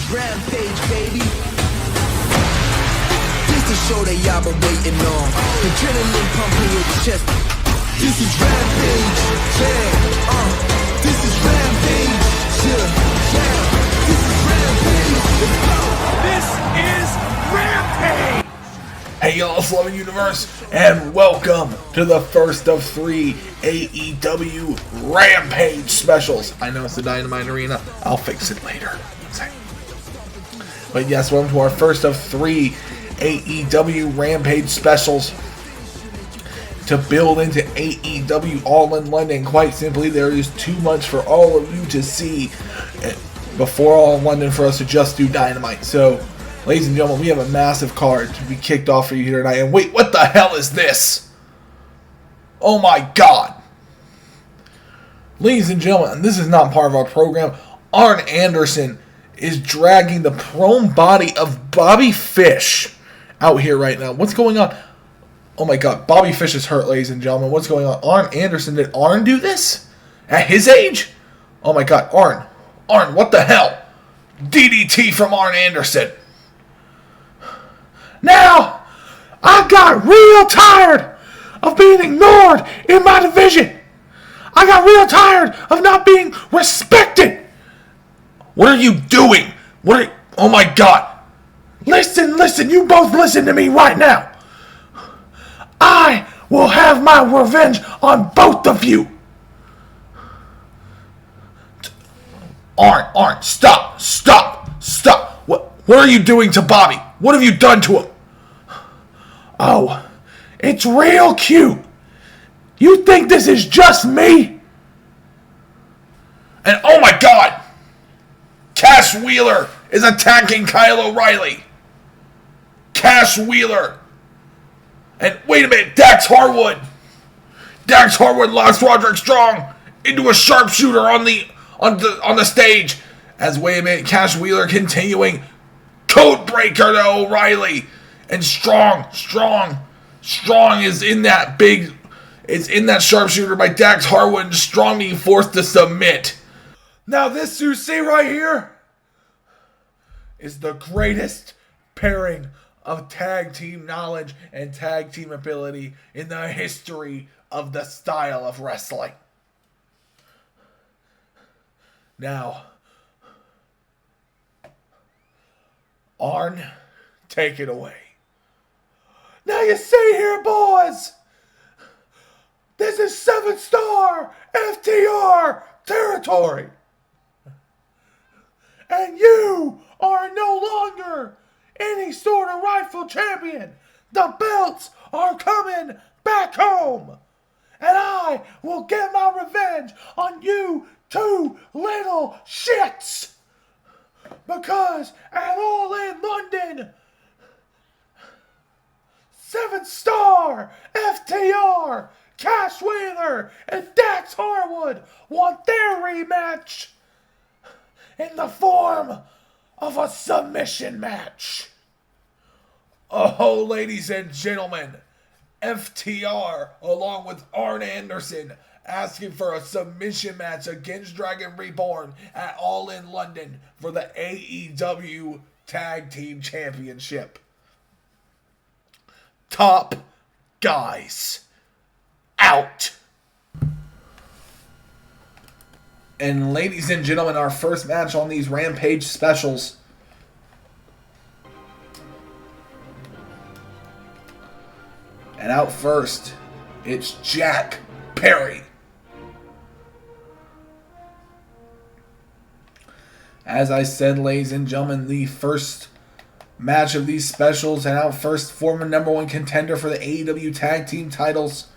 Rampage, baby. This the show that y'all been waiting on. Adrenaline pumping your chest. This is Rampage, yeah. This is Rampage, yeah. This is Rampage. Let's go. This is Rampage. Hey y'all, it's Loving Universe, and welcome to the first of 3 AEW Rampage specials. I know it's the Dynamite Arena, I'll fix it later. But yes, welcome to our first of 3 AEW Rampage specials to build into AEW All in London. Quite simply, there is too much for all of you to see before All in London for us to just do Dynamite. So, ladies and gentlemen, we have a massive card to be kicked off for you here tonight. And wait, what the hell is this? Oh my god. Ladies and gentlemen, this is not part of our program. Arn Anderson is dragging the prone body of Bobby Fish out here right now. What's going on? Oh my god, Bobby Fish is hurt, ladies and gentlemen. What's going on? Arn Anderson, did Arn do this? At his age? Oh my god, Arn, what the hell? DDT from Arn Anderson. Now, I got real tired of being ignored in my division. I got real tired of not being respected. What are you doing? Oh my god. Listen, you both listen to me right now. I will have my revenge on both of you. Arn, stop. What are you doing to Bobby? What have you done to him? Oh, it's real cute. You think this is just me? And oh my god, Cash Wheeler is attacking Kyle O'Reilly. Cash Wheeler. And wait a minute, Dax Harwood locks Roderick Strong into a sharpshooter on the stage. As wait a minute, Cash Wheeler continuing code breaker to O'Reilly. And Strong is in that sharpshooter by Dax Harwood, and Strong being forced to submit. Now this you see right here is the greatest pairing of tag team knowledge and tag team ability in the history of the style of wrestling. Now, Arn, take it away. Now you see here, boys, this is 7-star FTR territory. And you are no longer any sort of rightful champion. The belts are coming back home. And I will get my revenge on you two little shits. Because at All in London, 7-star FTR, Cash Wheeler, and Dax Harwood want their rematch in the form of a submission match. Oh, ladies and gentlemen, FTR, along with Arn Anderson, asking for a submission match against Dragon Reborn at All in London for the AEW Tag Team Championship. Top guys out. And ladies and gentlemen, our first match on these Rampage specials. And out first, it's Jack Perry. As I said, ladies and gentlemen, the first match of these specials, and out first, former number 1 contender for the AEW Tag Team titles,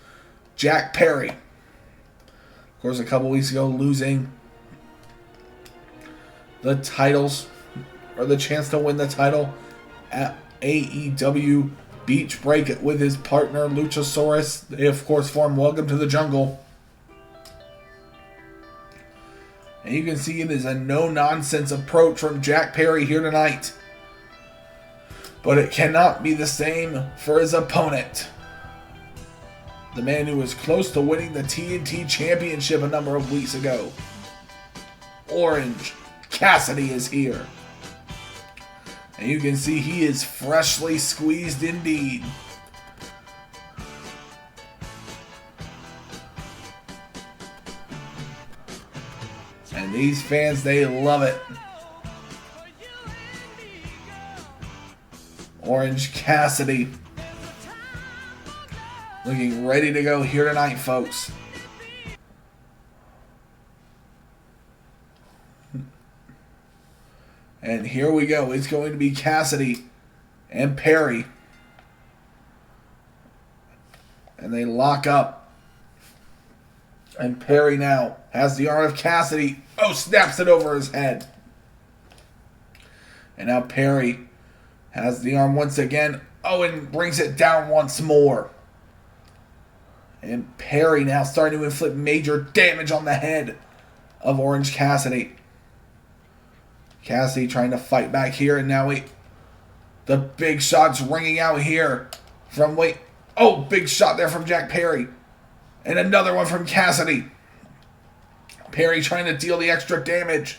Jack Perry. Of course, a couple weeks ago, losing the titles, or the chance to win the title at AEW Beach Break with his partner, Luchasaurus. They, of course, formed Welcome to the Jungle. And you can see it is a no-nonsense approach from Jack Perry here tonight. But it cannot be the same for his opponent. The man who was close to winning the TNT Championship a number of weeks ago. Orange Cassidy is here. And you can see he is freshly squeezed indeed. And these fans, they love it. Orange Cassidy looking ready to go here tonight, folks. And here we go. It's going to be Cassidy and Perry. And they lock up. And Perry now has the arm of Cassidy. Oh, snaps it over his head. And now Perry has the arm once again. Oh, and brings it down once more. And Perry now starting to inflict major damage on the head of Orange Cassidy. Cassidy trying to fight back here, and now the big shot's ringing out here from oh, big shot there from Jack Perry. And another one from Cassidy. Perry trying to deal the extra damage.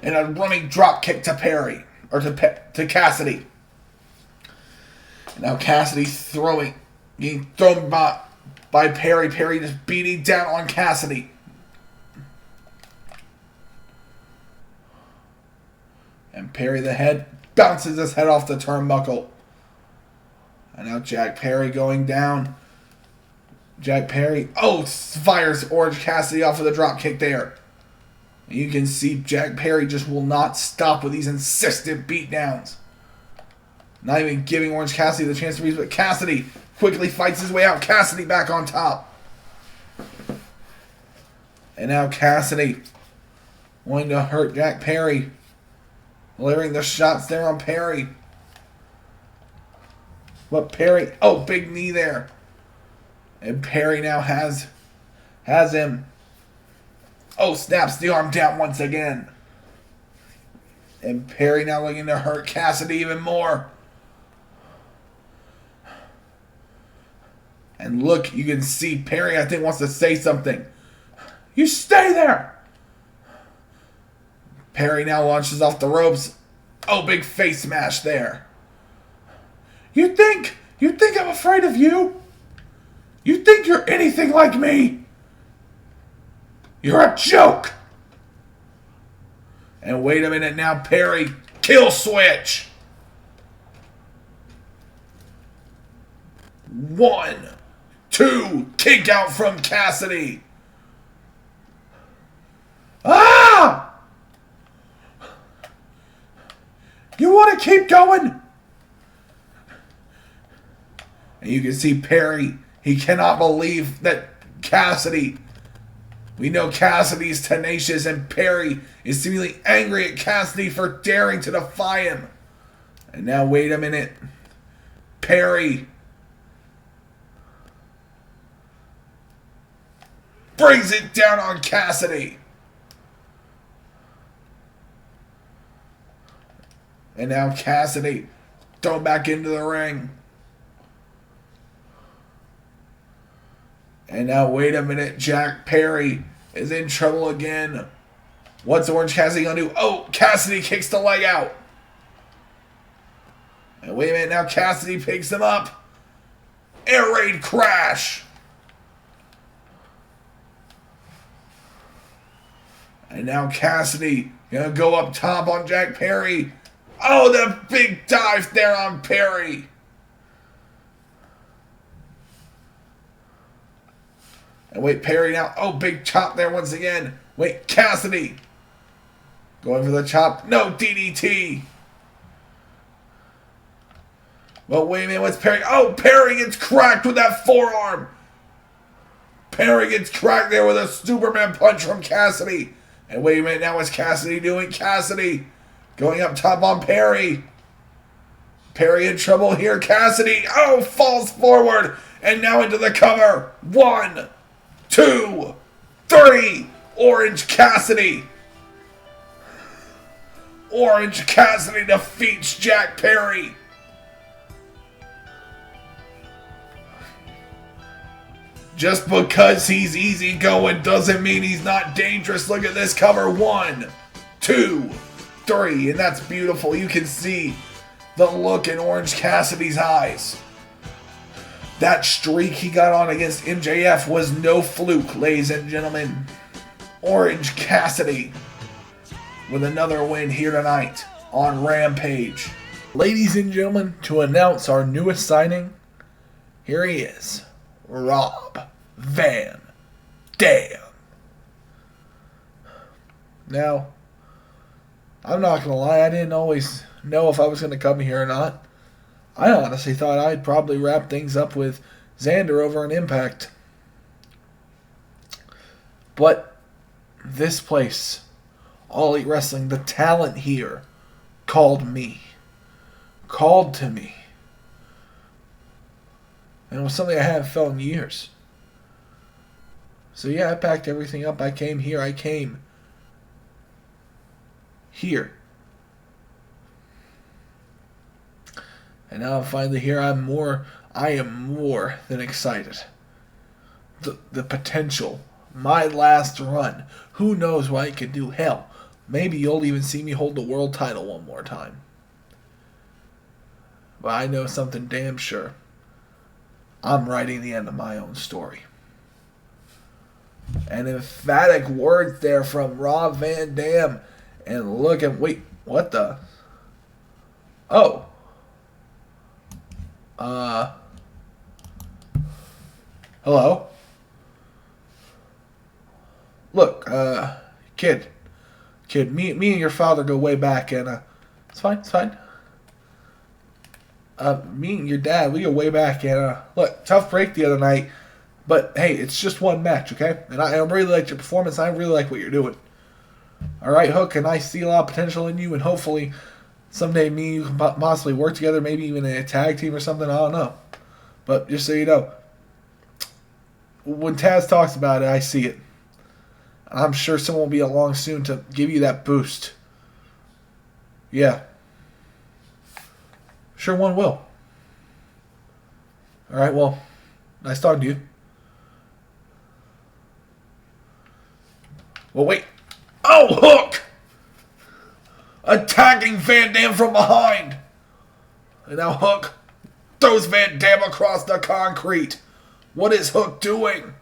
And a running drop kick to Perry, or to Cassidy. And now Cassidy's getting thrown by Perry. Perry just beating down on Cassidy. And Perry, the head, bounces his head off the turnbuckle. And now Jack Perry going down. Jack Perry, fires Orange Cassidy off with a drop kick there. And you can see Jack Perry just will not stop with these insistent beatdowns. Not even giving Orange Cassidy the chance to breathe, but Cassidy quickly fights his way out. Cassidy back on top. And now Cassidy wanting to hurt Jack Perry. Delivering the shots there on Perry. But Perry, big knee there. And Perry now has him. Snaps the arm down once again. And Perry now looking to hurt Cassidy even more. And look, you can see Perry, I think, wants to say something. You stay there! Perry now launches off the ropes. Big face smash there. You think I'm afraid of you? You think you're anything like me? You're a joke. And wait a minute now, Perry, kill switch. 1, 2, kick out from Cassidy. Ah! You want to keep going? And you can see Perry, he cannot believe that Cassidy, we know Cassidy's tenacious, and Perry is seemingly angry at Cassidy for daring to defy him. And now wait a minute. Perry brings it down on Cassidy. And now Cassidy thrown back into the ring. And now wait a minute. Jack Perry is in trouble again. What's Orange Cassidy going to do? Cassidy kicks the leg out. And wait a minute. Now Cassidy picks him up. Air raid crash. And now Cassidy going to go up top on Jack Perry. The big dive there on Perry. And wait, Perry now. Big chop there once again. Wait, Cassidy. Going for the chop. No, DDT. Well, wait a minute. What's Perry? Perry gets cracked with that forearm. Perry gets cracked there with a Superman punch from Cassidy. And wait a minute. Now what's Cassidy doing? Cassidy going up top on Perry. Perry in trouble here. Cassidy, falls forward. And now into the cover. 1, 2, 3. Orange Cassidy. Orange Cassidy defeats Jack Perry. Just because he's easy going doesn't mean he's not dangerous. Look at this cover. 1, 2, victory, and that's beautiful. You can see the look in Orange Cassidy's eyes. That streak he got on against MJF was no fluke, ladies and gentlemen. Orange Cassidy with another win here tonight on Rampage. Ladies and gentlemen, to announce our newest signing, here he is, Rob Van Dam. Now, I'm not going to lie, I didn't always know if I was going to come here or not. I honestly thought I'd probably wrap things up with Xander over an Impact. But this place, All Elite Wrestling, the talent here, called to me. And it was something I haven't felt in years. So yeah, I packed everything up. I came here. And now I'm finally here. I am more than excited. The potential. My last run. Who knows what I can do? Hell, maybe you'll even see me hold the world title one more time. But I know something damn sure. I'm writing the end of my own story. An emphatic word there from Rob Van Dam. And look at... Wait, what the... Oh. Hello? Look, kid, me and your father go way back, and, it's fine. Me and your dad, we go way back, and, look, tough break the other night, but, hey, it's just one match, okay? And I really like your performance, I really like what you're doing. Alright, Hook, and I see a lot of potential in you, and hopefully someday me and you can possibly work together, maybe even in a tag team or something, I don't know. But just so you know, when Taz talks about it, I see it. I'm sure someone will be along soon to give you that boost. Yeah. Sure one will. Alright, well, nice talking to you. Well, wait. Oh, Hook! Attacking Van Dam from behind. And now Hook throws Van Dam across the concrete. What is Hook doing?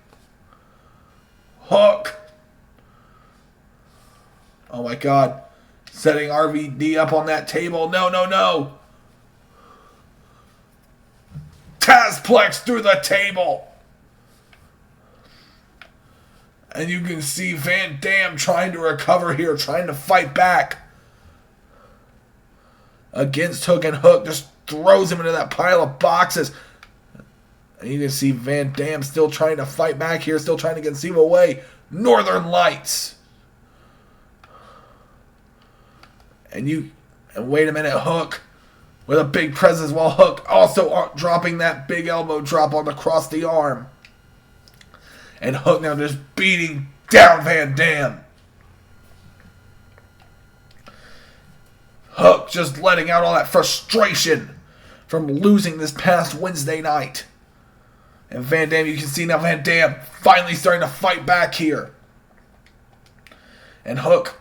Hook. Oh my God. Setting RVD up on that table. No. Tazplex through the table. And you can see Van Dam trying to recover here, trying to fight back against Hook, and Hook just throws him into that pile of boxes. And you can see Van Dam still trying to fight back here, still trying to get Steve away. Northern Lights. And wait a minute, Hook with a big presence, while Hook also dropping that big elbow drop across the arm. And Hook now just beating down Van Dam. Hook just letting out all that frustration from losing this past Wednesday night. And Van Dam, you can see now Van Dam finally starting to fight back here. And Hook,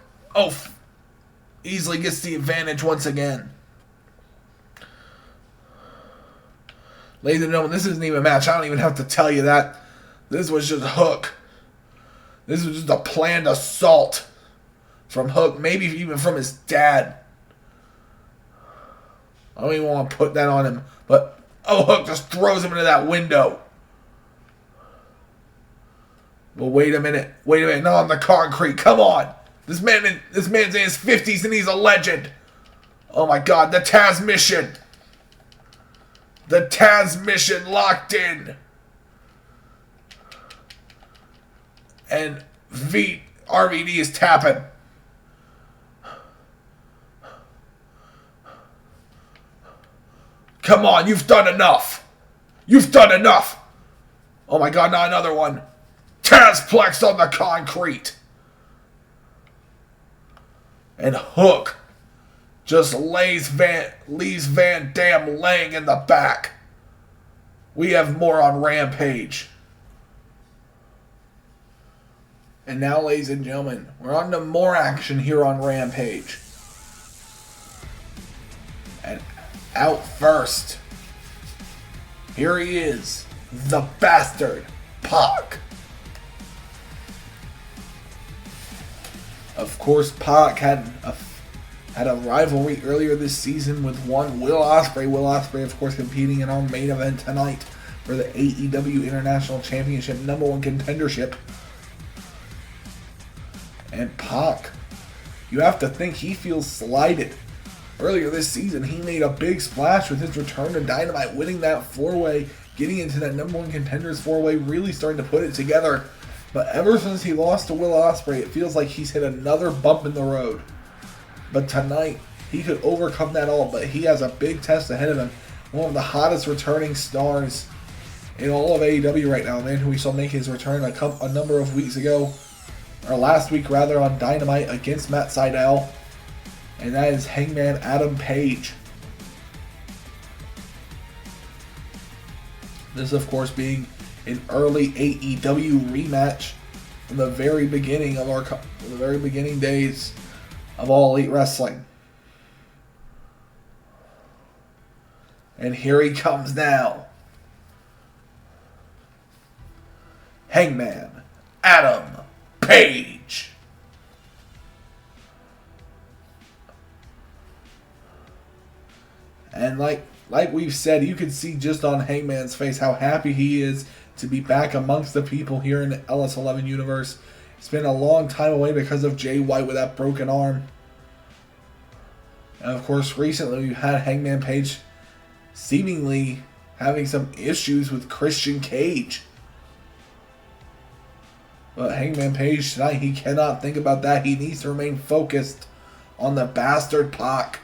easily gets the advantage once again. Ladies and gentlemen, this isn't even a match. I don't even have to tell you that. This was just Hook. This was just a planned assault from Hook, maybe even from his dad. I don't even want to put that on him, but Hook just throws him into that window. But wait a minute, not on the concrete. Come on, this man's in his 50s and he's a legend. Oh my God, the Taz mission locked in. And RVD is tapping. Come on, you've done enough. Oh my God, not another one. Tazplex on the concrete. And Hook just leaves Van Dam laying in the back. We have more on Rampage. And now, ladies and gentlemen, we're on to more action here on Rampage. And out first, here he is, the bastard, Pac. Of course, Pac had a rivalry earlier this season with one Will Ospreay. Will Ospreay, of course, competing in our main event tonight for the AEW International Championship #1 contendership. And Pac, you have to think he feels slighted. Earlier this season, he made a big splash with his return to Dynamite, winning that 4-way, getting into that #1 contenders 4-way, really starting to put it together. But ever since he lost to Will Ospreay, it feels like he's hit another bump in the road. But tonight, he could overcome that all, but he has a big test ahead of him. One of the hottest returning stars in all of AEW right now, a man who we saw make his return a number of weeks ago, or last week rather, on Dynamite against Matt Sydal, and that is Hangman Adam Page. This, of course, being an early AEW rematch from the very beginning of the very beginning days of All Elite Wrestling. And here he comes now. Hangman Adam Page. And like we've said, you can see just on Hangman's face how happy he is to be back amongst the people here in the LS11 universe. It's been a long time away because of Jay White with that broken arm. And of course, recently we've had Hangman Page seemingly having some issues with Christian Cage. But Hangman Page tonight, he cannot think about that. He needs to remain focused on the bastard Pac.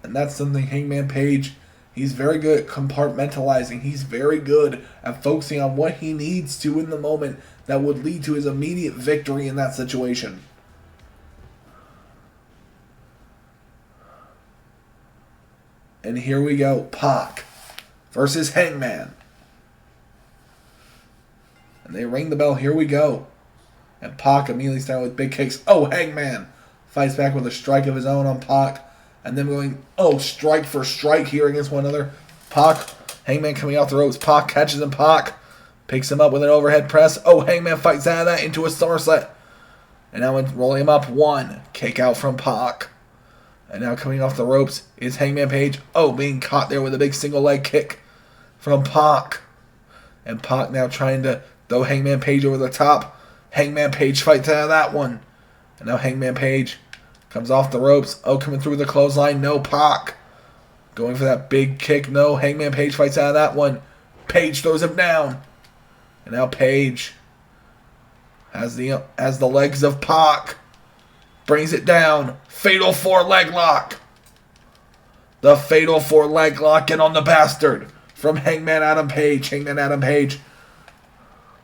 And that's something Hangman Page, he's very good at compartmentalizing. He's very good at focusing on what he needs to in the moment that would lead to his immediate victory in that situation. And here we go, Pac versus Hangman. And they ring the bell, here we go. And Pac immediately starting with big kicks. Oh, Hangman fights back with a strike of his own on Pac. And then going, oh, strike for strike here against one another. Pac, Hangman coming off the ropes. Pac catches him. Pac picks him up with an overhead press. Oh, Hangman fights out of that into a somersault. And now rolling him up. One kick out from Pac. And now coming off the ropes is Hangman Page. Oh, being caught there with a big single leg kick from Pac. And Pac now trying to throw Hangman Page over the top. Hangman Page fights out of that one. And now Hangman Page comes off the ropes. Oh, coming through the clothesline. No, Pac going for that big kick. No, Hangman Page fights out of that one. Page throws him down. And now Page has the legs of Pac. Brings it down. Fatal 4-leg lock. The Fatal 4-leg lock in on the bastard from Hangman Adam Page. Hangman Adam Page.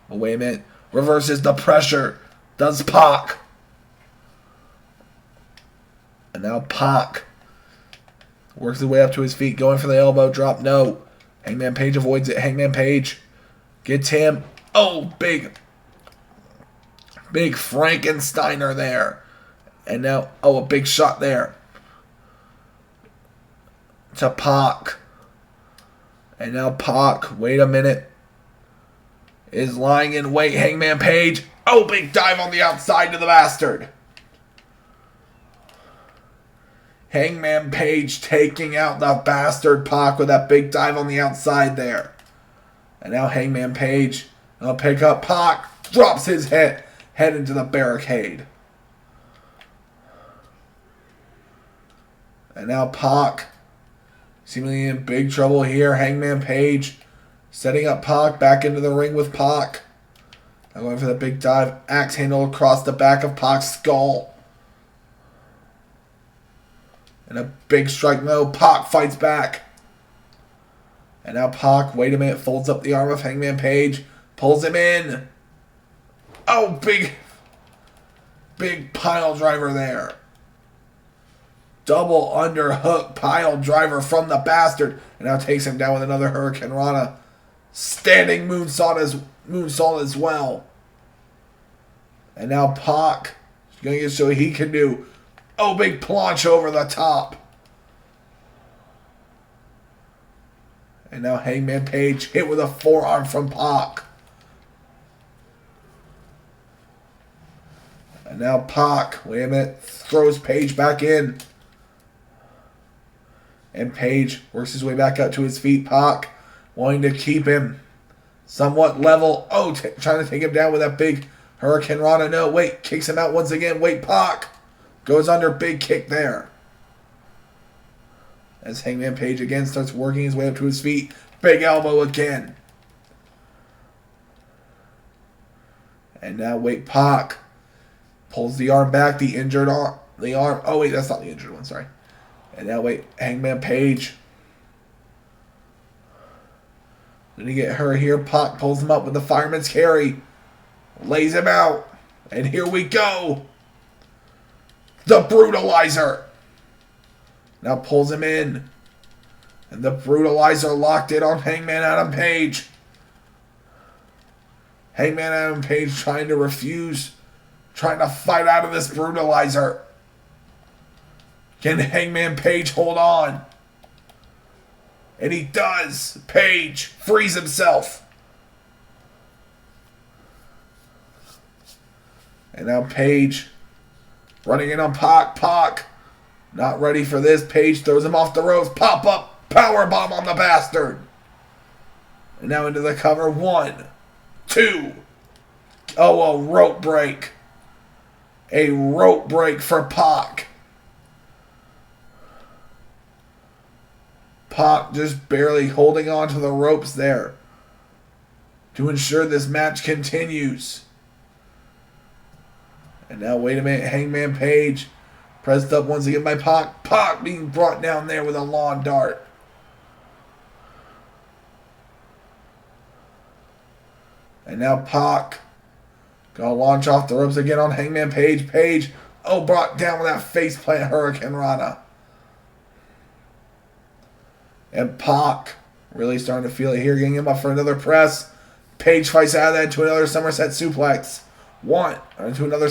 Oh, wait a minute. Reverses the pressure. Does Pac. And now Pac works his way up to his feet, going for the elbow drop. No. Hangman Page avoids it. Hangman Page gets him. Oh, big Frankensteiner there. And now, oh, a big shot there to Pac. And now Pac, wait a minute, is lying in wait. Hangman Page. Oh, big dive on the outside to the bastard. Hangman Page taking out the bastard Pac with that big dive on the outside there. And now Hangman Page will pick up Pac. Drops his head into the barricade. And now Pac seemingly in big trouble here. Hangman Page setting up Pac back into the ring with Pac. Now going for the big dive. Axe handle across the back of Pac's skull. And a big strike. No, Pac fights back. And now Pac, wait a minute, folds up the arm of Hangman Page. Pulls him in. Oh, big pile driver there. Double underhook pile driver from the bastard. And now takes him down with another Hurricane Rana. Standing moonsault as well. And now Pac is going to get so he can do. Oh, big planche over the top. And now Hangman Page hit with a forearm from Pac. And now Pac, wait a minute, throws Page back in. And Page works his way back up to his feet. Pac wanting to keep him somewhat level. Oh, trying to take him down with that big Hurricane Rana. No, wait, kicks him out once again. Wait, Pac goes under, big kick there. As Hangman Page again starts working his way up to his feet. Big elbow again. And now, wait, Pac pulls the arm back, the injured arm. Oh, wait, that's not the injured one, sorry. And now, wait, Hangman Page. Did he get hurt here? Pac pulls him up with the fireman's carry. Lays him out. And here we go. The Brutalizer. Now pulls him in. And the Brutalizer locked in on Hangman Adam Page. Hangman Adam Page trying to refuse. Trying to fight out of this Brutalizer. Can Hangman Page hold on? And he does. Page frees himself. And now Page running in on Pac. Pac not ready for this. Page throws him off the ropes. Pop up. Power bomb on the bastard. And now into the cover. 1, 2. Oh, a rope break. A rope break for Pac. Pac just barely holding on to the ropes there to ensure this match continues. And now, wait a minute, Hangman Page pressed up once again by Pac. Pac being brought down there with a lawn dart. And now Pac gonna launch off the ropes again on Hangman Page. Page, oh, brought down with that faceplant Hurricane Rana. And Pac really starting to feel it here, getting him up for another press. Page fights out of that to another Somerset suplex. To another.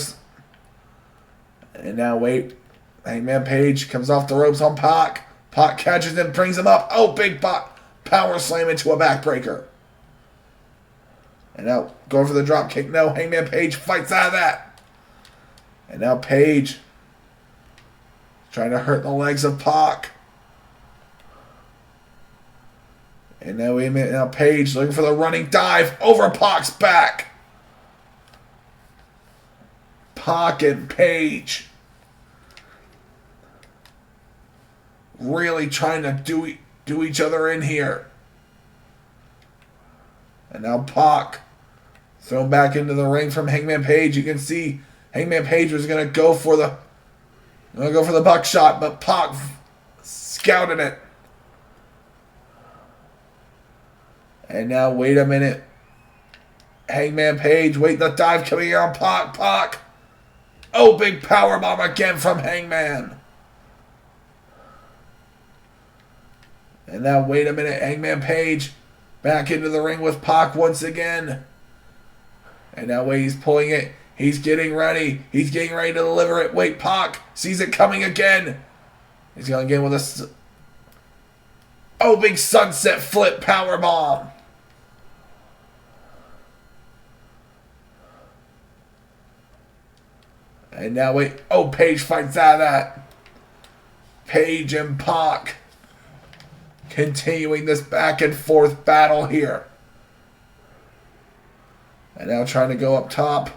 And now, wait. Hangman Page comes off the ropes on Pac. Pac catches him, brings him up. Oh, big power slam into a backbreaker. And now, going for the drop kick. No, Hangman Page fights out of that. And now Page trying to hurt the legs of Pac. And now, wait a minute. Now Page looking for the running dive over Pac's back. Pac and Page really trying to do each other in here. And now Pac thrown back into the ring from Hangman Page. You can see Hangman Page was going to go for the buckshot, but Pac scouted it. And now, wait a minute. Hangman Page, wait, the dive coming in on Pac. Pac. Oh, big powerbomb again from Hangman. And now, wait a minute. Hangman Page back into the ring with Pac once again. And now, wait, he's pulling it. He's getting ready. He's getting ready to deliver it. Wait, Pac sees it coming again. He's going again with a... Oh, big sunset flip powerbomb. And now, wait. Oh, Page fights out of that. Page and Pac continuing this back and forth battle here. And now trying to go up top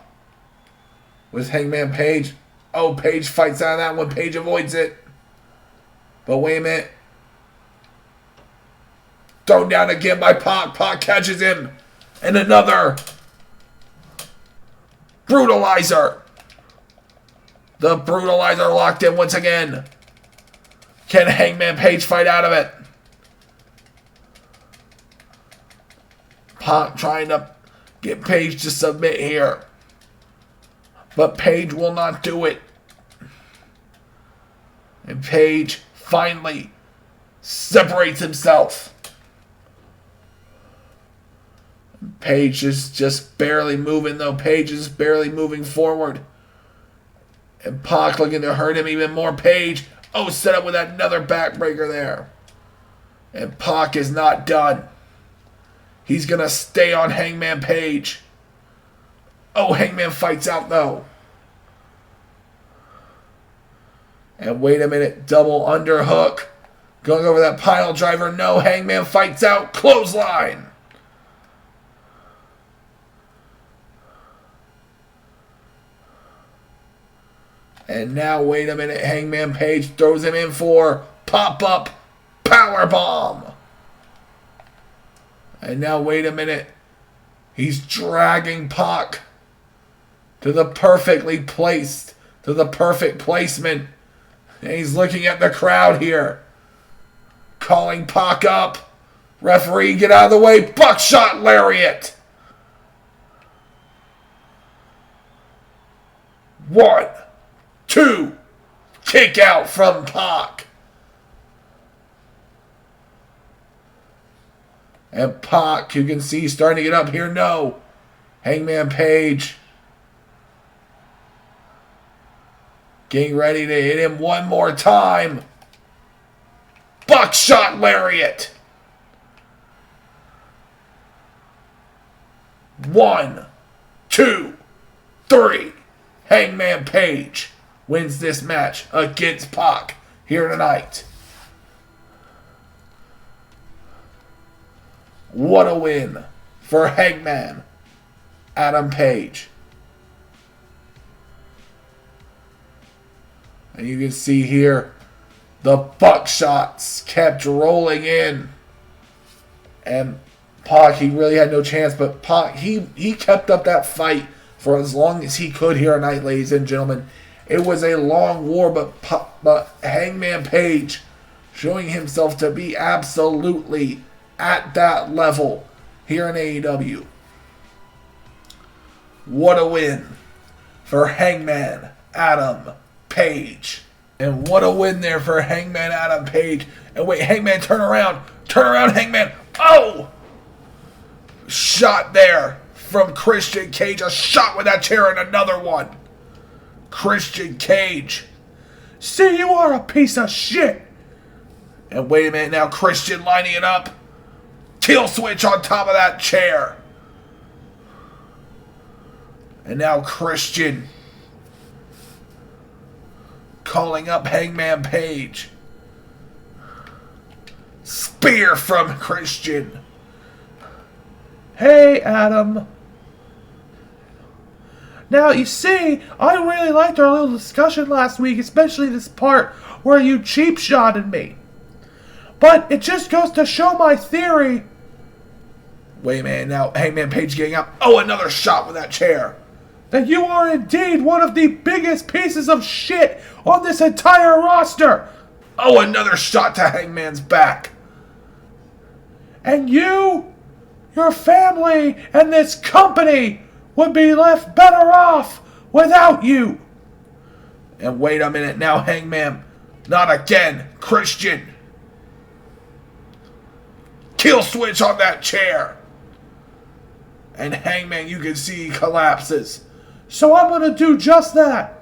with Hangman Page. Oh, Page fights out of that one. Page avoids it. But wait a minute. Thrown down again by Pac. Pac catches him. And another Brutalizer. The Brutalizer locked in once again. Can Hangman Page fight out of it? Pac trying to get Page to submit here. But Page will not do it. And Page finally separates himself. Page is just barely moving, though. Page is barely moving forward. And Pac looking to hurt him even more. Page, set up with another backbreaker there. And Pac is not done. He's going to stay on Hangman Page. Hangman fights out though. And wait a minute, double underhook. Going over that pile driver. No, Hangman fights out. Clothesline. And now, wait a minute, Hangman Page throws him in for pop-up powerbomb. And now, wait a minute. He's dragging Pac to the perfectly placed, to the perfect placement. And he's looking at the crowd here. Calling Pac up. Referee, get out of the way. Buckshot lariat. 1, 2. Kick out from Pac. And Pac, you can see, starting to get up here. No. Hangman Page getting ready to hit him one more time. Buckshot lariat. 1, 2, 3. Hangman Page wins this match against Pac here tonight. What a win for Hangman Adam Page. And you can see here the buckshots kept rolling in. And Pac, he really had no chance, but Pac, he kept up that fight for as long as he could here tonight, ladies and gentlemen. It was a long war, but Hangman Page showing himself to be absolutely at that level here in AEW. What a win for Hangman Adam Page. And what a win there for Hangman Adam Page. And wait, Hangman, turn around. Turn around, Hangman. Shot there from Christian Cage. A shot with that chair and another one. Christian Cage. See, you are a piece of shit. And wait a minute now, Christian lining it up. Kill switch on top of that chair. And now Christian calling up Hangman Page. Spear from Christian. Hey, Adam. Now, you see, I really liked our little discussion last week, especially this part where you cheap-shotted me. But it just goes to show my theory. Wait a minute, now Hangman Page getting up. Another shot with that chair. That you are indeed one of the biggest pieces of shit on this entire roster. Another shot to Hangman's back. And you, your family, and this company would be left better off without you. And wait a minute now, Hangman. Not again, Christian. Kill switch on that chair. And Hangman, you can see he collapses. So I'm going to do just that.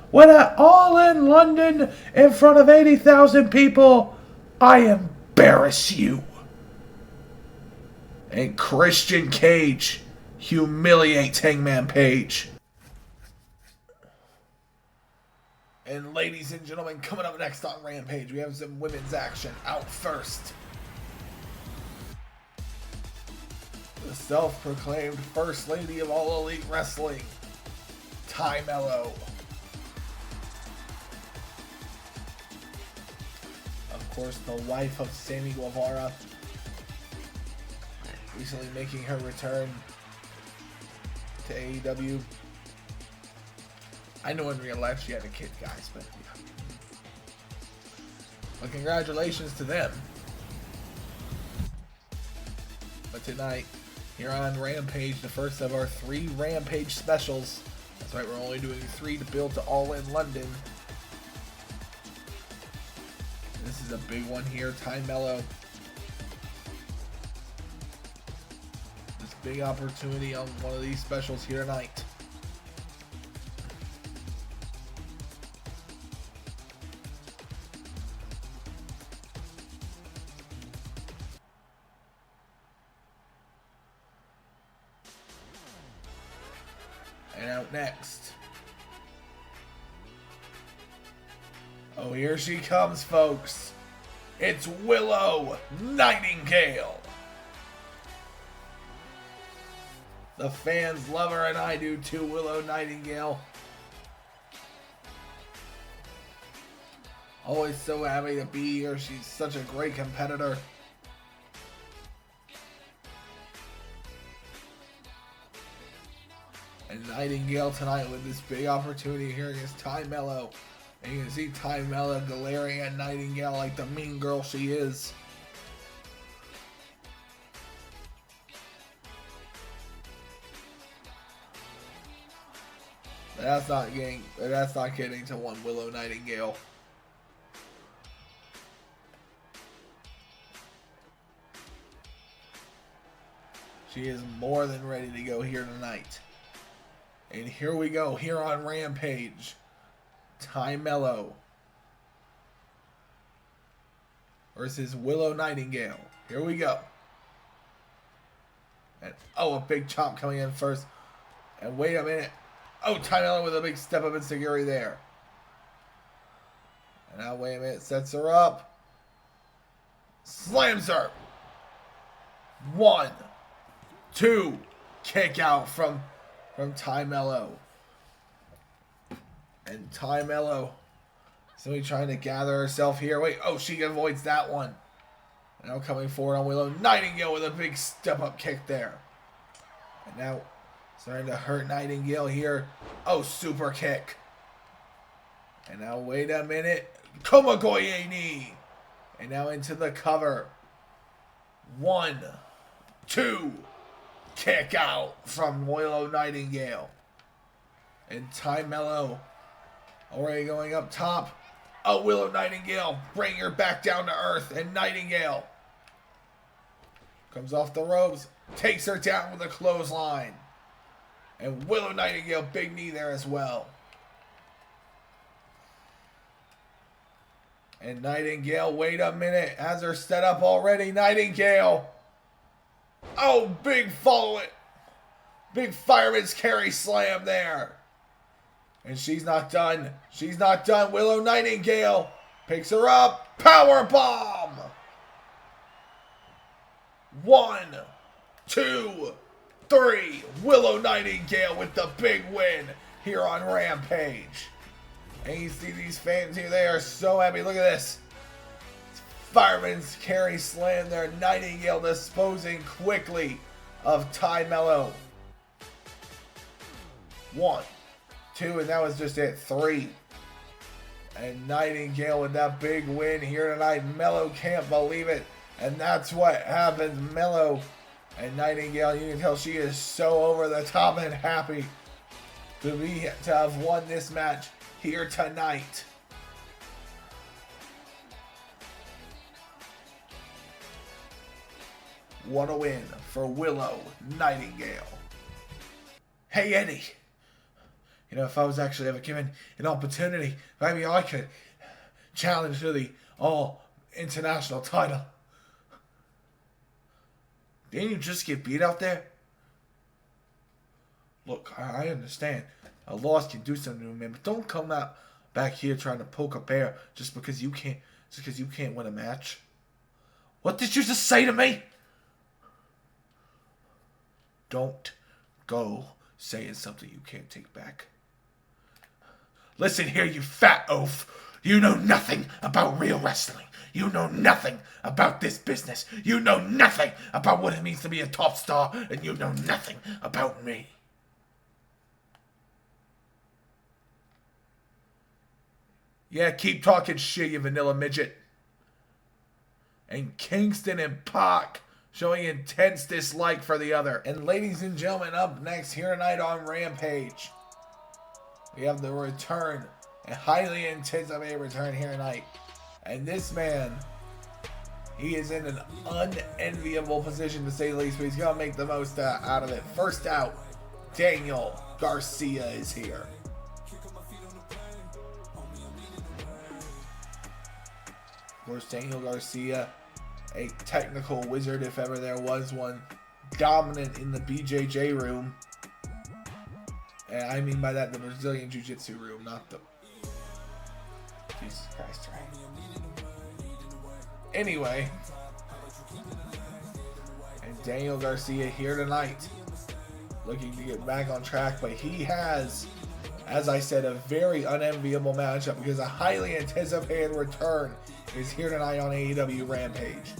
When at All In London, in front of 80,000 people, I embarrass you. And Christian Cage humiliates Hangman Page. And ladies and gentlemen, coming up next on Rampage, we have some women's action. Out first, the self-proclaimed First Lady of All Elite Wrestling, Taya Melo. Of course, the wife of Sammy Guevara, recently making her return to AEW. I know in real life she had a kid, guys, but yeah. But congratulations to them. But tonight, here on Rampage, the first of our 3 Rampage specials. That's right, we're only doing 3 to build to All In London. This is a big one here, Taya Melo. This big opportunity on one of these specials here tonight. And out next. Oh, here she comes, folks. It's Willow Nightingale. The fans love her, and I do too, Willow Nightingale. Always so happy to be here. She's such a great competitor. And Nightingale tonight with this big opportunity here against Taya Melo. And you can see Taya Melo glaring at Nightingale like the mean girl she is. But that's not getting to one Willow Nightingale. She is more than ready to go here tonight. And here we go, here on Rampage. Taya Melo versus Willow Nightingale. Here we go. And oh, a big chop coming in first. And wait a minute. Oh, Taya Melo with a big step up in security there. And now wait a minute, sets her up. Slams her. 1, 2, kick out from Taya Melo. And Taya Melo simply trying to gather herself here. Wait, oh, she avoids that one. And now coming forward on Willow Nightingale with a big step-up kick there. And now starting to hurt Nightingale here. Oh, super kick. And now wait a minute. Komagoye knee. And now into the cover. 1, 2, kick out from Willow Nightingale. And Taya Melo already going up top. Oh, Willow Nightingale, bring her back down to earth. And Nightingale comes off the ropes, takes her down with a clothesline. And Willow Nightingale, big knee there as well. And Nightingale, wait a minute, has her set up already. Nightingale. Oh, big follow it. Big fireman's carry slam there. And she's not done. She's not done. Willow Nightingale picks her up. Power bomb. 1, 2, 3. Willow Nightingale with the big win here on Rampage. And you see these fans here. They are so happy. Look at this. Fireman's carry slam there. Nightingale disposing quickly of Taya Melo. 1, 2, and that was just it. 3. And Nightingale with that big win here tonight. Melo can't believe it. And that's what happens. Melo and Nightingale, you can tell she is so over the top and happy to have won this match here tonight. What a win for Willow Nightingale. Hey, Eddie. You know, if I was actually ever given an opportunity, maybe I could challenge to the All International title. Didn't you just get beat out there? Look, I understand. A loss can do something to a man, but don't come out back here trying to poke a bear just because you can't win a match. What did you just say to me? Don't go saying something you can't take back. Listen here, you fat oaf. You know nothing about real wrestling. You know nothing about this business. You know nothing about what it means to be a top star. And you know nothing about me. Yeah, keep talking shit, you vanilla midget. And Kingston and Pac showing intense dislike for the other. And ladies and gentlemen, up next here tonight on Rampage, we have the return, a highly anticipated return here tonight. And this man, he is in an unenviable position to say the least, but he's going to make the most out of it. First out, Daniel Garcia is here. Of course, Daniel Garcia, a technical wizard if ever there was one, dominant in the BJJ room. And I mean by that the Brazilian Jiu-Jitsu room, not the... Jesus Christ, right? Anyway. And Daniel Garcia here tonight. Looking to get back on track, but he has, as I said, a very unenviable matchup because a highly anticipated return is here tonight on AEW Rampage.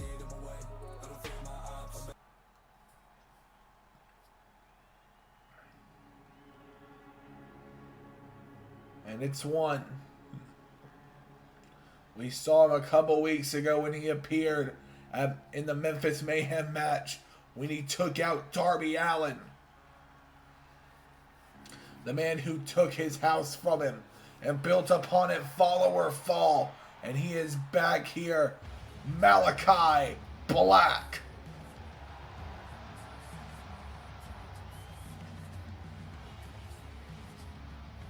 And it's one. We saw him a couple weeks ago when he appeared in the Memphis Mayhem match when he took out Darby Allin. The man who took his house from him and built upon it follow or fall. And he is back here. Malachi Black.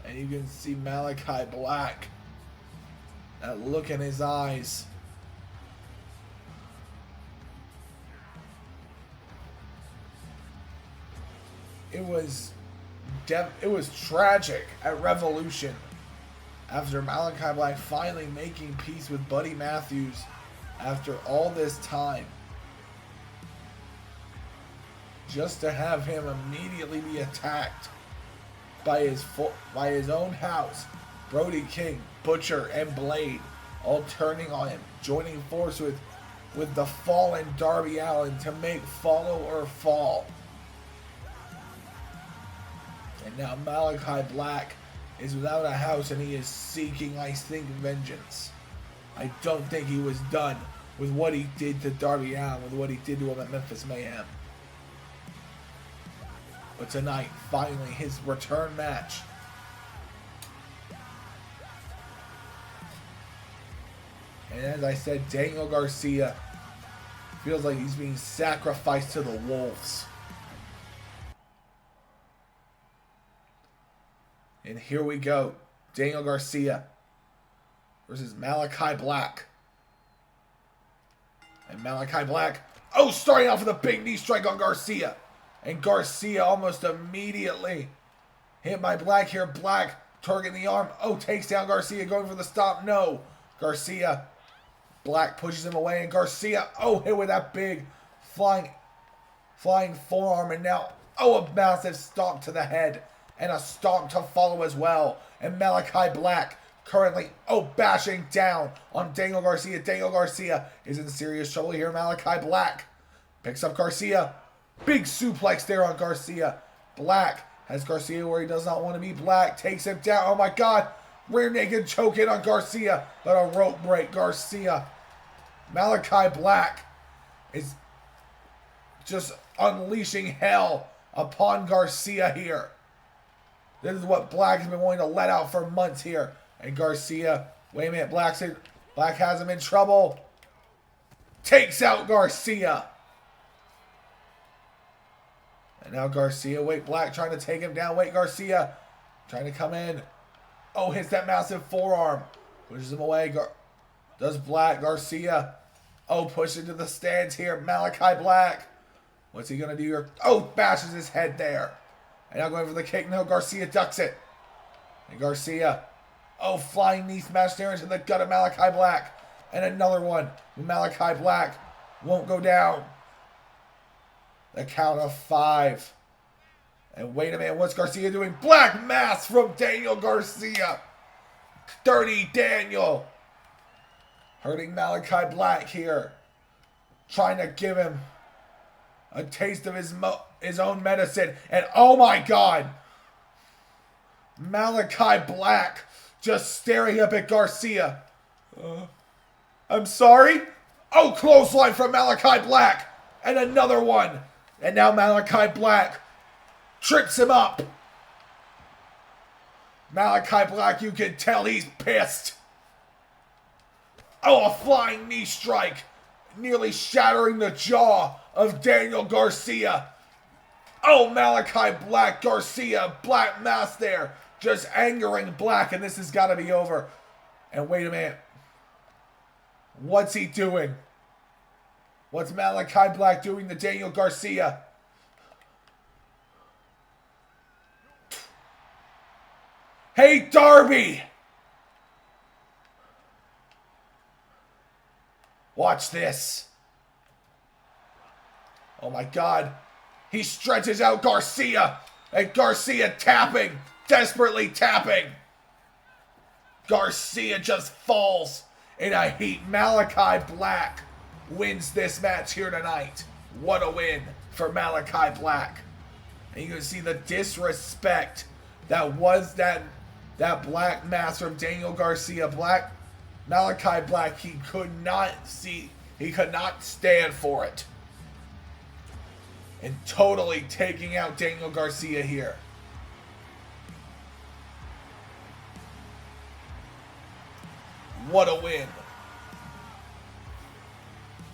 And you can see Malachi Black. That look in his eyes. It was tragic at Revolution after Malachi Black finally making peace with Buddy Matthews after all this time. Just to have him immediately be attacked by his own house, Brody King, Butcher, and Blade all turning on him, joining force with the fallen Darby Allin to make follow or fall. And now Malachi Black is without a house and he is seeking, I think, vengeance. I don't think he was done with what he did to Darby Allin, with what he did to him at Memphis Mayhem. But tonight, finally, his return match. And as I said, Daniel Garcia feels like he's being sacrificed to the wolves. And here we go. Daniel Garcia versus Malachi Black. And Malachi Black, starting off with a big knee strike on Garcia. And Garcia almost immediately hit by Black here. Black targeting the arm. Takes down Garcia, going for the stop. No. Garcia. Black pushes him away. And Garcia, hit with that big flying forearm. And now, a massive stomp to the head. And a stomp to follow as well. And Malachi Black currently, bashing down on Daniel Garcia. Daniel Garcia is in serious trouble here. Malachi Black picks up Garcia. Big suplex there on Garcia. Black has Garcia where he does not want to be. Black takes him down. Oh my God. Rear naked choke in on Garcia. But a rope break. Garcia. Malachi Black is just unleashing hell upon Garcia here. This is what Black has been wanting to let out for months here. And Garcia, wait a minute, Black has him in trouble. Takes out Garcia. And now Garcia, Black trying to take him down. Garcia trying to come in. Hits that massive forearm. Pushes him away. Does Black. Garcia. Push into the stands here. Malachi Black. What's he going to do here? Bashes his head there. And now going for the kick. No, Garcia ducks it. And Garcia. Flying knee smash there into the gut of Malachi Black. And another one. Malachi Black won't go down. The count of 5. And wait a minute, what's Garcia doing? Black mass from Daniel Garcia. Dirty Daniel. Hurting Malachi Black here. Trying to give him a taste of his own medicine. And oh my God. Malachi Black just staring up at Garcia. I'm sorry. Clothesline from Malachi Black. And another one. And now Malachi Black trips him up. Malachi Black, you can tell he's pissed. A flying knee strike. Nearly shattering the jaw of Daniel Garcia. Malachi Black, Garcia, Black mask there. Just angering Black, and this has got to be over. And wait a minute. What's he doing? What's Malachi Black doing to Daniel Garcia? Hey, Darby! Watch this. Oh my God. He stretches out Garcia. And Garcia tapping. Desperately tapping. Garcia just falls in a heap. Malachi Black wins this match here tonight. What a win for Malachi Black. And you can see the disrespect that was that black mask from Daniel Garcia. Malachi Black, he could not stand for it. And totally taking out Daniel Garcia here. What a win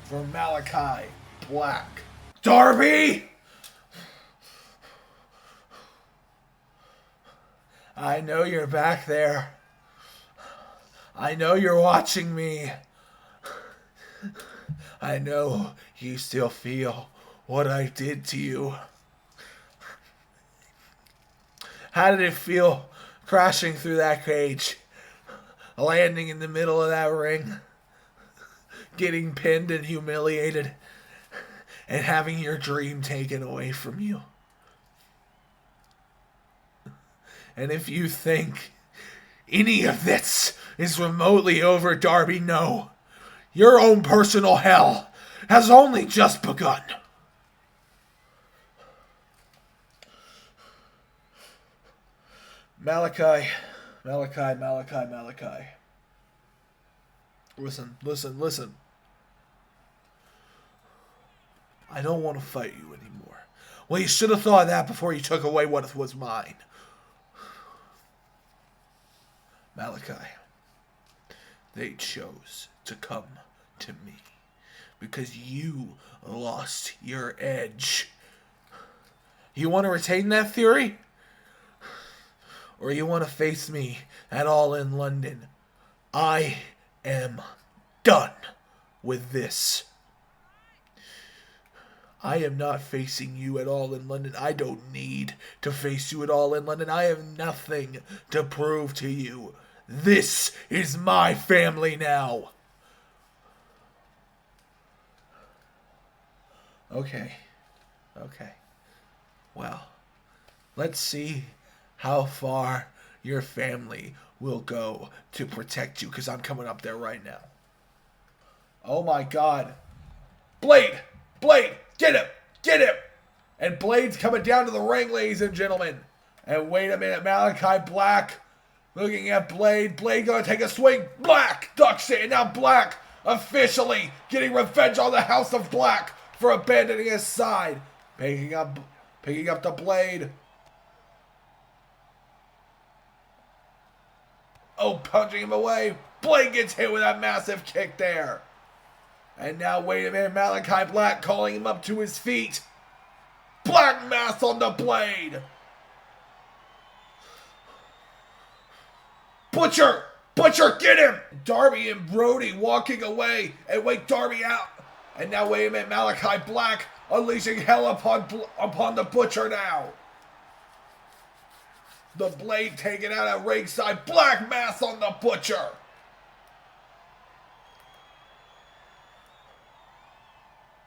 for Malachi Black. Darby! I know you're back there. I know you're watching me. I know you still feel what I did to you. How did it feel crashing through that cage? Landing in the middle of that ring? Getting pinned and humiliated? And having your dream taken away from you? And if you think any of this is remotely over, Darby, no. Your own personal hell has only just begun. Malachi. Listen. I don't want to fight you anymore. Well, you should have thought of that before you took away what was mine. Malachi, they chose to come to me because you lost your edge. You want to retain that theory? Or you want to face me at All in London? I am done with this. I am not facing you at All in London. I don't need to face you at All in London. I have nothing to prove to you. This is my family now. Okay. Well, let's see how far your family will go to protect you, because I'm coming up there right now. Oh my God. Blade, get him. And Blade's coming down to the ring, ladies and gentlemen. And wait a minute, Malachi Black looking at Blade. Blade gonna take a swing. Black ducks it, and now Black officially getting revenge on the House of Black for abandoning his side. Picking up the Blade. Oh, punching him away. Blade gets hit with that massive kick there. And now, wait a minute, Malachi Black calling him up to his feet. Black mass on the Blade. Butcher, get him. Darby and Brody walking away and wait Darby out. And now, wait a minute, Malachi Black unleashing hell upon the Butcher now. The Blade taken out at ringside. Black mass on the Butcher.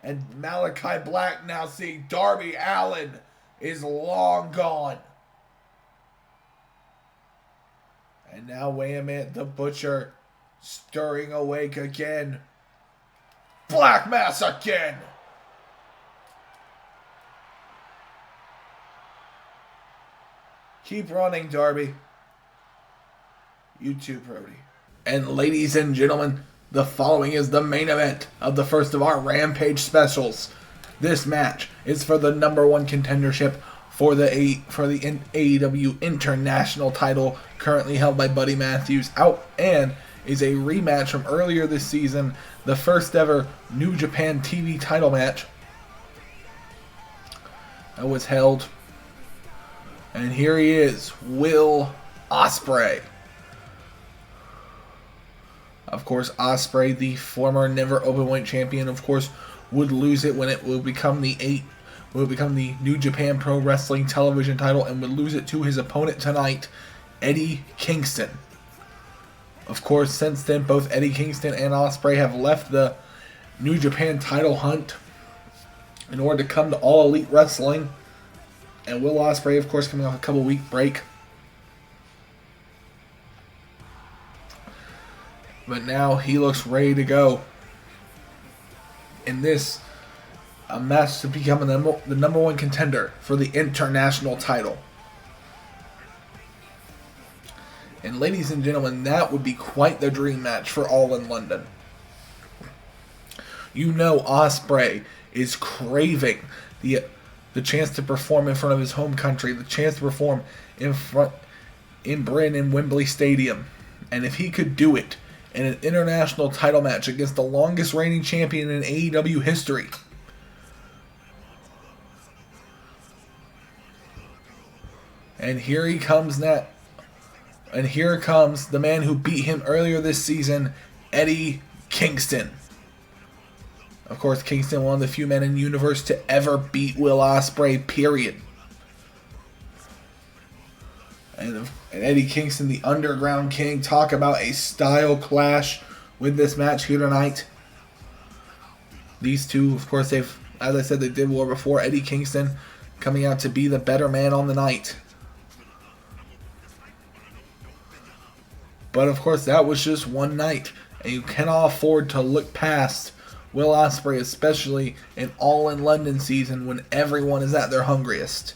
And Malachi Black now seeing Darby Allin is long gone. And now, wait a minute, the Butcher stirring awake again. Black mass again. Keep running, Darby. You too, Brody. And ladies and gentlemen, the following is the main event of the first of our Rampage specials. This match is for the #1 contendership for the AEW International title, currently held by Buddy Matthews, out, and is a rematch from earlier this season, the first ever New Japan TV title match that was held. And here he is, Will Ospreay. Of course, Ospreay, the former never openweight champion, of course, would lose it when it will become the New Japan Pro Wrestling television title, and would lose it to his opponent tonight Eddie Kingston. Of course, since then, both Eddie Kingston and Ospreay have left the New Japan title hunt in order to come to All Elite Wrestling. And Will Ospreay, of course, coming off a couple-week break. But now he looks ready to go in this a match to become the number one contender for the international title. And ladies and gentlemen, that would be quite the dream match for All in London. You know Ospreay is craving the chance to perform in front of his home country, the chance to perform in Britain in Wembley Stadium. And if he could do it in an international title match against the longest reigning champion in AEW history, and here he comes now. And here comes the man who beat him earlier this season, Eddie Kingston. Of course, Kingston, one of the few men in the universe to ever beat Will Ospreay, period. And Eddie Kingston, the Underground King, talk about a style clash with this match here tonight. These two, of course, as I said, they did war before. Eddie Kingston coming out to be the better man on the night. But of course, that was just one night, and you cannot afford to look past Will Ospreay, especially in All in London season when everyone is at their hungriest.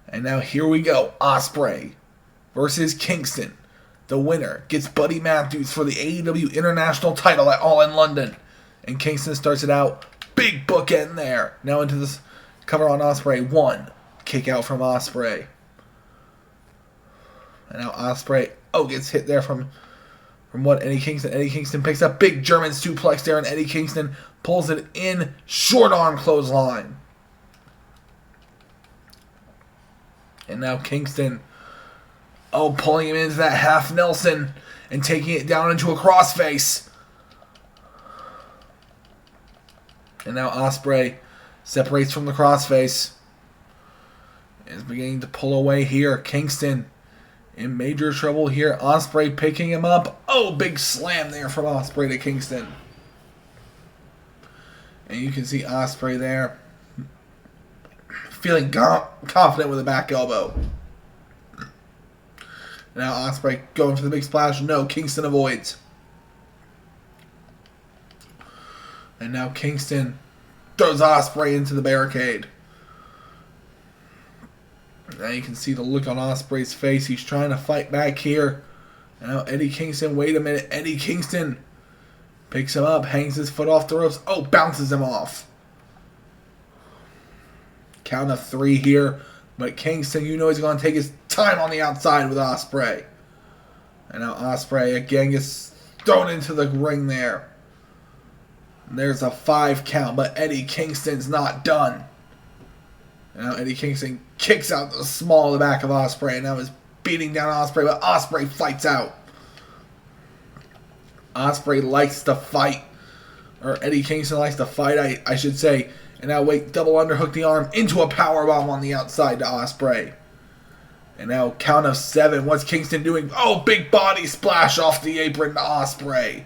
And now here we go, Ospreay versus Kingston. The winner gets Buddy Matthews for the AEW International title at All in London. And Kingston starts it out. Big bookend there. Now into this cover on Ospreay. One. Kick out from Ospreay. And now Ospreay, gets hit there from what Eddie Kingston. Eddie Kingston picks up big German suplex there, and Eddie Kingston pulls it in. Short arm clothesline. And now Kingston, pulling him into that half Nelson and taking it down into a crossface. And now Ospreay separates from the crossface. Is beginning to pull away here. Kingston in major trouble here. Ospreay picking him up. Big slam there from Ospreay to Kingston. And you can see Ospreay there feeling confident with a back elbow. Now Ospreay going for the big splash. No, Kingston avoids. And now Kingston throws Ospreay into the barricade. Now you can see the look on Ospreay's face. He's trying to fight back here. Now Eddie Kingston, wait a minute. Eddie Kingston picks him up, hangs his foot off the ropes. Bounces him off. Count of 3 here. But Kingston, he's going to take his time on the outside with Ospreay. And now Ospreay again gets thrown into the ring there. And there's a 5 count, but Eddie Kingston's not done. And now Eddie Kingston kicks out the small of the back of Ospreay, and now is beating down Ospreay, but Ospreay fights out. Ospreay likes to fight, or Eddie Kingston likes to fight, I should say. And now double underhook the arm into a powerbomb on the outside to Ospreay. And now count of 7. What's Kingston doing? Big body splash off the apron to Ospreay.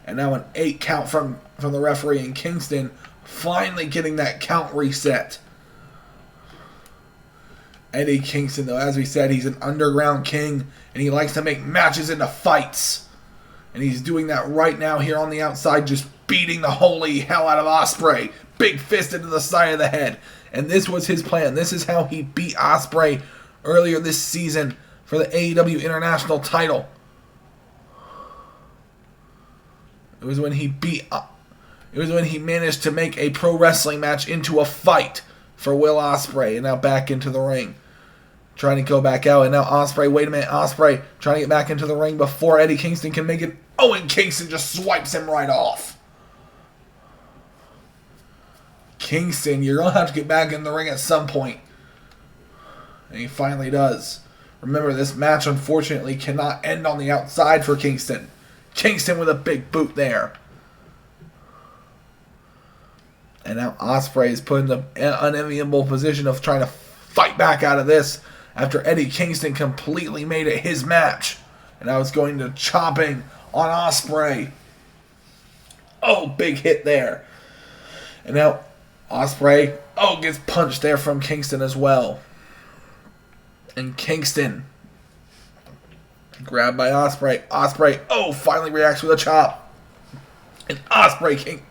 And now an 8 count from the referee, and Kingston finally getting that count reset. Eddie Kingston, though, as we said, he's an underground king, and he likes to make matches into fights. And he's doing that right now here on the outside, just beating the holy hell out of Ospreay. Big fist into the side of the head. And this was his plan. This is how he beat Ospreay earlier this season for the AEW International title. It was when he managed to make a pro wrestling match into a fight for Will Ospreay. And now back into the ring. Trying to go back out. And now Ospreay, wait a minute. Ospreay trying to get back into the ring before Eddie Kingston can make it. And Kingston just swipes him right off. Kingston, you're going to have to get back in the ring at some point. And he finally does. Remember, this match, unfortunately, cannot end on the outside for Kingston. Kingston with a big boot there. And now Ospreay is put in the unenviable position of trying to fight back out of this after Eddie Kingston completely made it his match. And now it's going to chopping on Ospreay. Oh, big hit there. And now Ospreay, gets punched there from Kingston as well. And Kingston grabbed by Ospreay. Ospreay, finally reacts with a chop. And Ospreay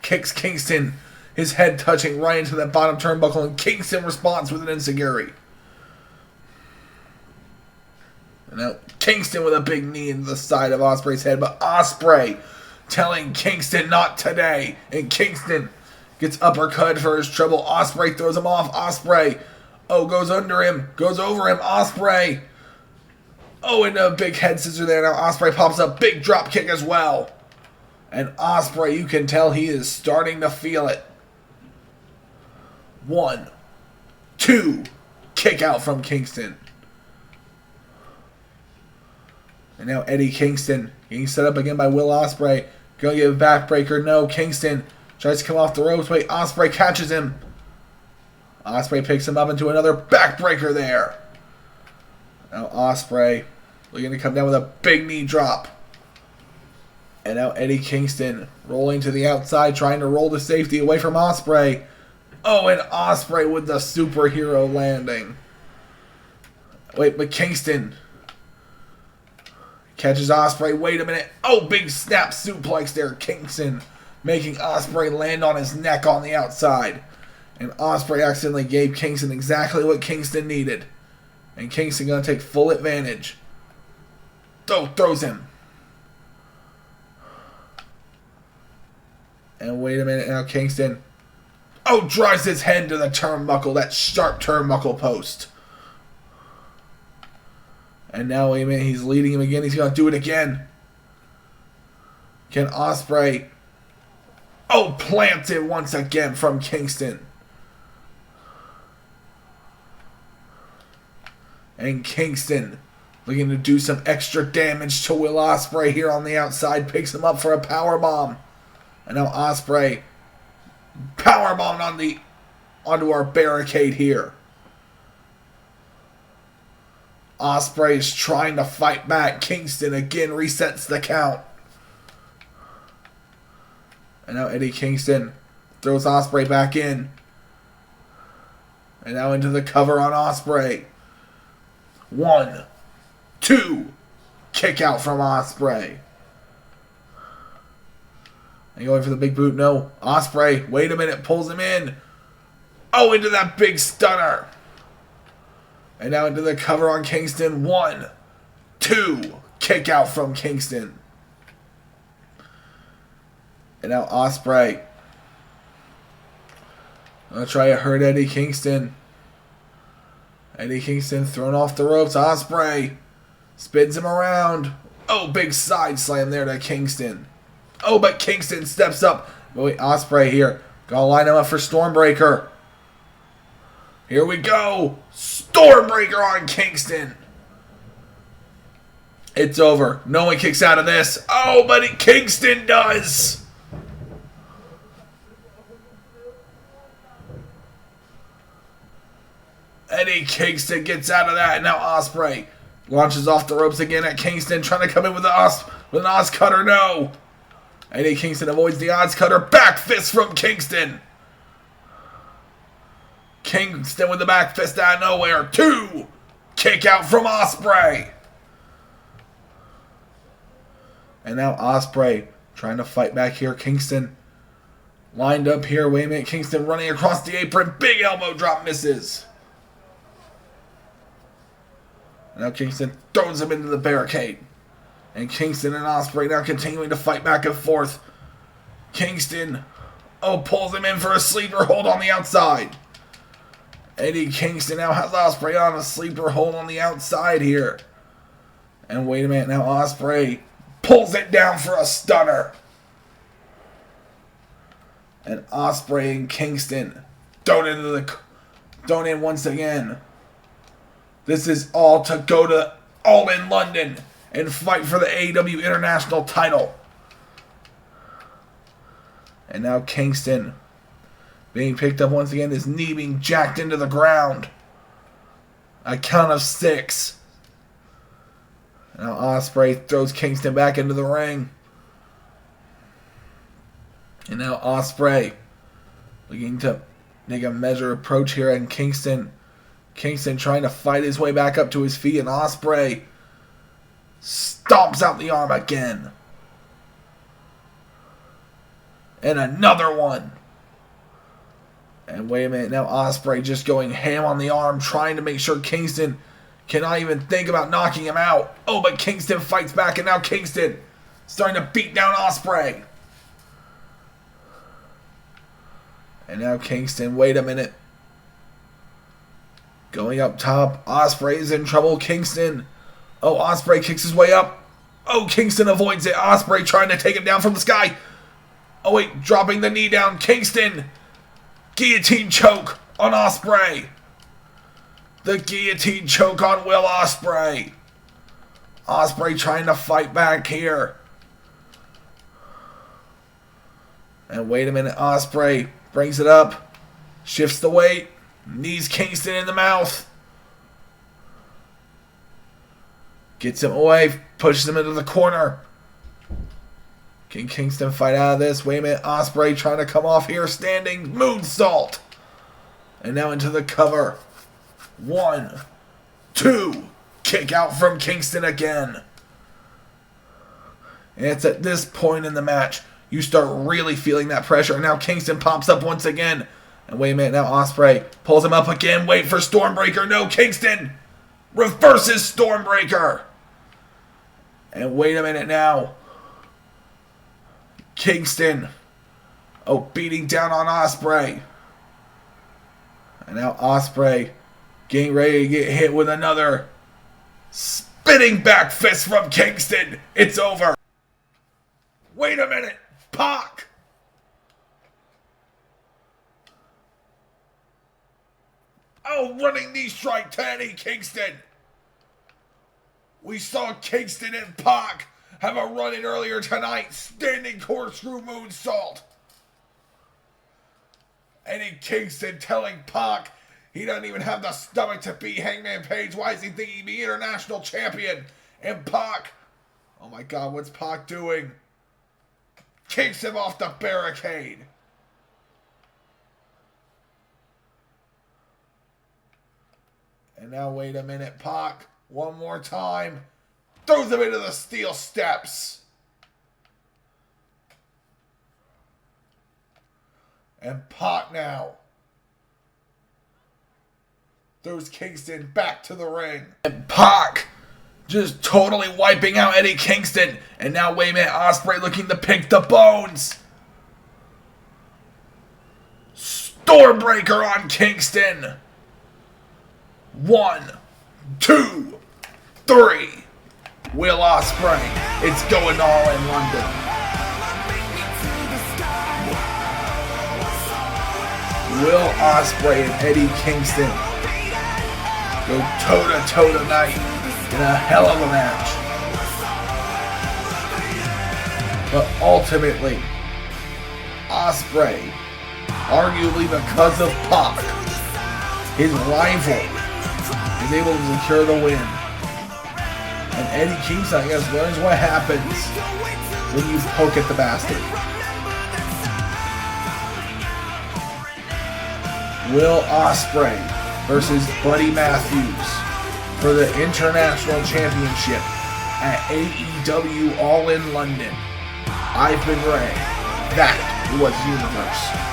kicks Kingston, his head touching right into that bottom turnbuckle, and Kingston responds with an enziguri. And now Kingston with a big knee into the side of Ospreay's head, but Ospreay telling Kingston not today, and Kingston gets uppercut for his trouble. Ospreay throws him off. Ospreay, goes under him, goes over him. Ospreay, and a big head scissor there. Now Ospreay pops up, big drop kick as well. And Ospreay, you can tell he is starting to feel it. 1, 2, kick out from Kingston. And now Eddie Kingston getting set up again by Will Ospreay. Gonna get a backbreaker. No, Kingston tries to come off the ropes. Wait, Ospreay catches him. Ospreay picks him up into another backbreaker there. Now Ospreay looking to come down with a big knee drop. And now Eddie Kingston rolling to the outside, trying to roll to safety away from Ospreay. And Ospreay with the superhero landing. Wait, but Kingston catches Ospreay. Wait a minute. Big snap suplex there. Kingston making Ospreay land on his neck on the outside. And Ospreay accidentally gave Kingston exactly what Kingston needed. And Kingston going to take full advantage. Throws him. And wait a minute, now Kingston, drives his head to the turnbuckle, that sharp turnbuckle post. And now, wait a minute, he's leading him again, he's going to do it again. Can Ospreay, planted once again from Kingston. And Kingston, looking to do some extra damage to Will Ospreay here on the outside, picks him up for a powerbomb. And now Ospreay powerbombed onto our barricade here. Ospreay is trying to fight back. Kingston again resets the count. And now Eddie Kingston throws Ospreay back in. And now into the cover on Ospreay. 1, 2, kick out from Ospreay. And going for the big boot. No. Ospreay, wait a minute, pulls him in. Into that big stunner. And now into the cover on Kingston. 1, 2, kick out from Kingston. And now Ospreay gonna try to hurt Eddie Kingston. Eddie Kingston thrown off the ropes. Ospreay spins him around. Big side slam there to Kingston. But Kingston steps up. But wait, Ospreay here. Gonna line him up for Stormbreaker. Here we go. Stormbreaker on Kingston. It's over. No one kicks out of this. But Kingston does. Eddie Kingston gets out of that. And now Ospreay launches off the ropes again at Kingston, trying to come in with an Oz cutter. No. Eddie Kingston avoids the odds cutter. Back fist from Kingston. Kingston with the back fist out of nowhere. 2, kick out from Ospreay. And now Ospreay trying to fight back here. Kingston lined up here. Wait a minute. Kingston running across the apron. Big elbow drop misses. And now Kingston throws him into the barricade. And Kingston and Ospreay now continuing to fight back and forth. Kingston, pulls him in for a sleeper hold on the outside. Eddie Kingston now has Ospreay on a sleeper hold on the outside here. And wait a minute, now Ospreay pulls it down for a stunner. And Ospreay and Kingston thrown in once again. This is all to go to All in London and fight for the AEW International title. And now Kingston Being picked up once again. His knee being jacked into the ground. A count of 6. Now Ospreay throws Kingston back into the ring. And now Ospreay looking to make a measured approach here, and Kingston trying to fight his way back up to his feet, and Ospreay stomps out the arm again. And another one. And wait a minute, now Ospreay just going ham on the arm, trying to make sure Kingston cannot even think about knocking him out. Oh, but Kingston fights back, and now Kingston starting to beat down Ospreay. And now Kingston, wait a minute. Going up top, Ospreay is in trouble. Kingston. Oh, Ospreay kicks his way up. Oh, Kingston avoids it. Ospreay trying to take him down from the sky. Oh wait, dropping the knee down. Kingston. Guillotine choke on Ospreay. The guillotine choke on Will Ospreay. Ospreay trying to fight back here. And wait a minute, Ospreay brings it up. Shifts the weight. Knees Kingston in the mouth. Gets him away. Pushes him into the corner. Can Kingston fight out of this? Wait a minute. Ospreay trying to come off here. Standing moonsault. And now into the cover. 1, 2. Kick out from Kingston again. And it's at this point in the match you start really feeling that pressure. And now Kingston pops up once again. And wait a minute. Now Ospreay pulls him up again. Wait for Stormbreaker. No, Kingston reverses Stormbreaker. And wait a minute now. Kingston. Oh, beating down on Ospreay. And now Ospreay getting ready to get hit with another spinning back fist from Kingston. It's over. Wait a minute. Pac. Oh, running knee strike to Eddie Kingston. We saw Kingston and Pac have a run-in earlier tonight. Standing corkscrew moonsault. Eddie Kingston telling Pac he doesn't even have the stomach to beat Hangman Page. Why does he think he'd be international champion? And Pac, oh my God, what's Pac doing? Kicks him off the barricade. And now wait a minute, Pac, one more time. Throws him into the steel steps. And Pac now throws Kingston back to the ring. And Pac just totally wiping out Eddie Kingston. And now wait a minute, Ospreay looking to pick the bones. Stormbreaker on Kingston. 1, 2, 3. Will Ospreay. It's going all in London. Will Ospreay and Eddie Kingston go toe-to-toe tonight in a hell of a match. But ultimately, Ospreay, arguably because of Pac, his rival, is able to secure the win. And Eddie Kingston, I guess, learns what happens when you poke at the bastard. Will Ospreay versus Buddy Matthews for the International Championship at AEW All in London. I've been Ray. That was Universe.